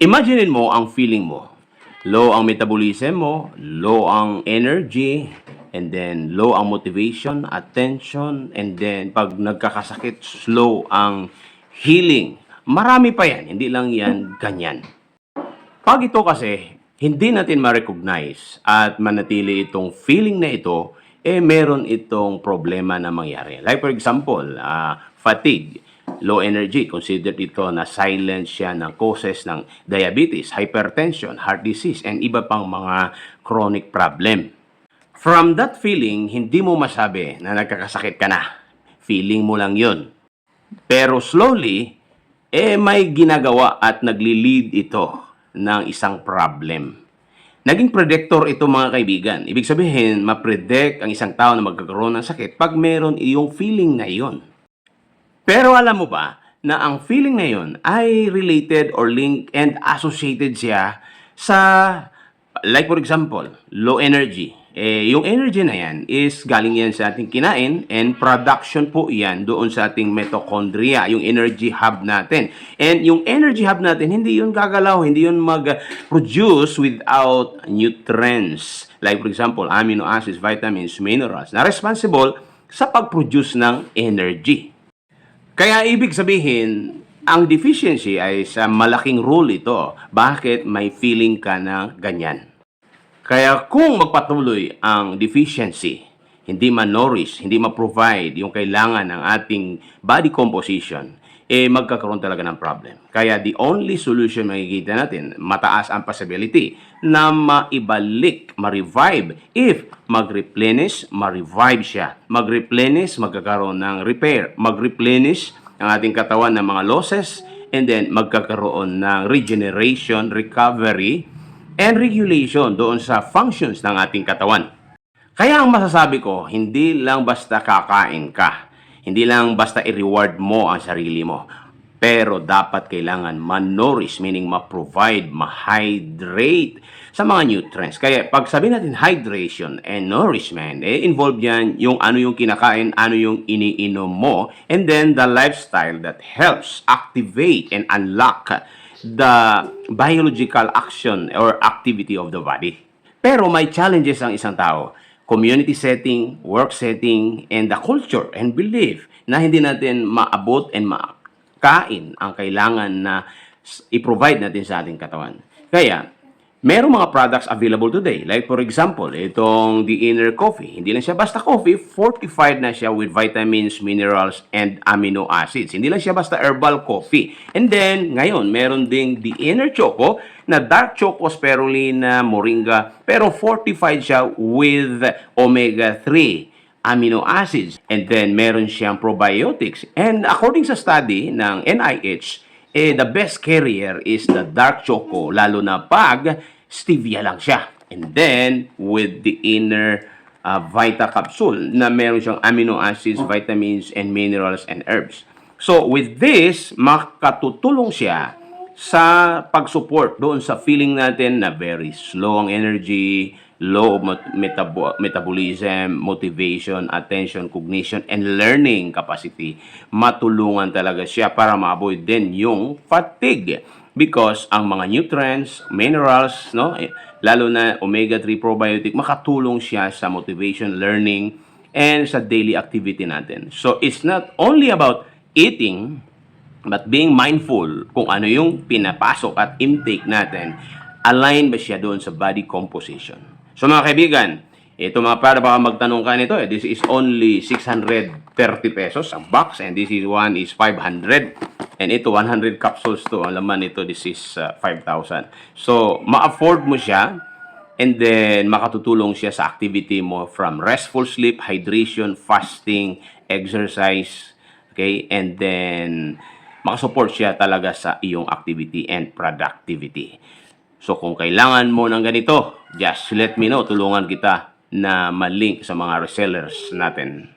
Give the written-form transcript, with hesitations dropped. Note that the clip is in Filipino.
Imagine mo ang feeling mo. Low ang metabolism mo, low ang energy, and then low ang motivation, attention, and then pag nagkakasakit, slow ang healing. Marami pa yan, hindi lang yan ganyan. Pag ito kasi, hindi natin ma-recognize at manatili itong feeling na ito, meron itong problema na mangyari. Like for example, fatigue, low energy, considered ito na silent siya ng causes ng diabetes, hypertension, heart disease, and iba pang mga chronic problem. From that feeling, hindi mo masabi na nagkakasakit ka na. Feeling mo lang yun. Pero slowly, may ginagawa at nagli-lead ito ng isang problem. Naging predictor ito mga kaibigan. Ibig sabihin, ma-predict ang isang tao na magkakaroon ng sakit pag meron iyong feeling na iyon. Pero alam mo ba na ang feeling na yun ay related or linked and associated siya sa, like for example, low energy. Yung energy na yan is galing yan sa ating kinain and production po yan doon sa ating mitochondria, yung energy hub natin. And yung energy hub natin, hindi yun gagalaw, hindi yun mag-produce without nutrients. Like for example, amino acids, vitamins, minerals na responsible sa pag-produce ng energy. Kaya ibig sabihin, ang deficiency ay sa malaking role ito. Bakit may feeling ka na ganyan? Kaya kung magpatuloy ang deficiency, hindi ma-nourish, hindi ma-provide yung kailangan ng ating body composition, magkakaroon talaga ng problem. Kaya the only solution makikita natin, mataas ang possibility na maibalik, ma-revive. If mag-replenish, ma-revive siya. Mag-replenish, magkakaroon ng repair. Mag-replenish ang ating katawan ng mga losses, and then magkakaroon ng regeneration, recovery, and regulation doon sa functions ng ating katawan. Kaya ang masasabi ko, hindi lang basta kakain ka. Hindi lang basta i-reward mo ang sarili mo. Pero dapat kailangan ma-nourish, meaning ma-provide, ma-hydrate sa mga nutrients. Kaya pag sabi natin hydration and nourishment, involved yan yung ano yung kinakain, ano yung iniinom mo, and then the lifestyle that helps activate and unlock the biological action or activity of the body. Pero may challenges ang isang tao. Community setting, work setting, and the culture and belief na hindi natin maabot and makain ang kailangan na i-provide natin sa ating katawan. Kaya, merong mga products available today. Like for example, itong The Inner Coffee. Hindi lang siya basta coffee, fortified na siya with vitamins, minerals, and amino acids. Hindi lang siya basta herbal coffee. And then, ngayon, meron ding The Inner Choco na dark choco spirulina, moringa, pero fortified siya with omega-3 amino acids. And then, meron siyang probiotics. And according sa study ng NIH, the best carrier is the dark choco, lalo na pag stevia lang siya. And then, with the inner Vita capsule na meron siyang amino acids, vitamins, and minerals, and herbs. So, with this, makatutulong siya sa pag-support doon sa feeling natin na very slow ang energy, low metabolism, motivation, attention, cognition, and learning capacity. Matulungan talaga siya para ma-avoid din yung fatigue. Because ang mga nutrients, minerals, no, lalo na omega-3 probiotic, makatulong siya sa motivation, learning, and sa daily activity natin. So, it's not only about eating, but being mindful kung ano yung pinapasok at intake natin, align ba siya doon sa body composition. So mga kaibigan, ito mga para baka magtanong ka nito, this is only 630 pesos ang box, and this is one is 500, and ito 100 capsules to, ang laman nito this is 5,000. So ma-afford mo siya, and then makatutulong siya sa activity mo from restful sleep, hydration, fasting, exercise, okay, and then makasupport siya talaga sa iyong activity and productivity. So kung kailangan mo ng ganito, just let me know. Tulungan kita na ma-link sa mga resellers natin.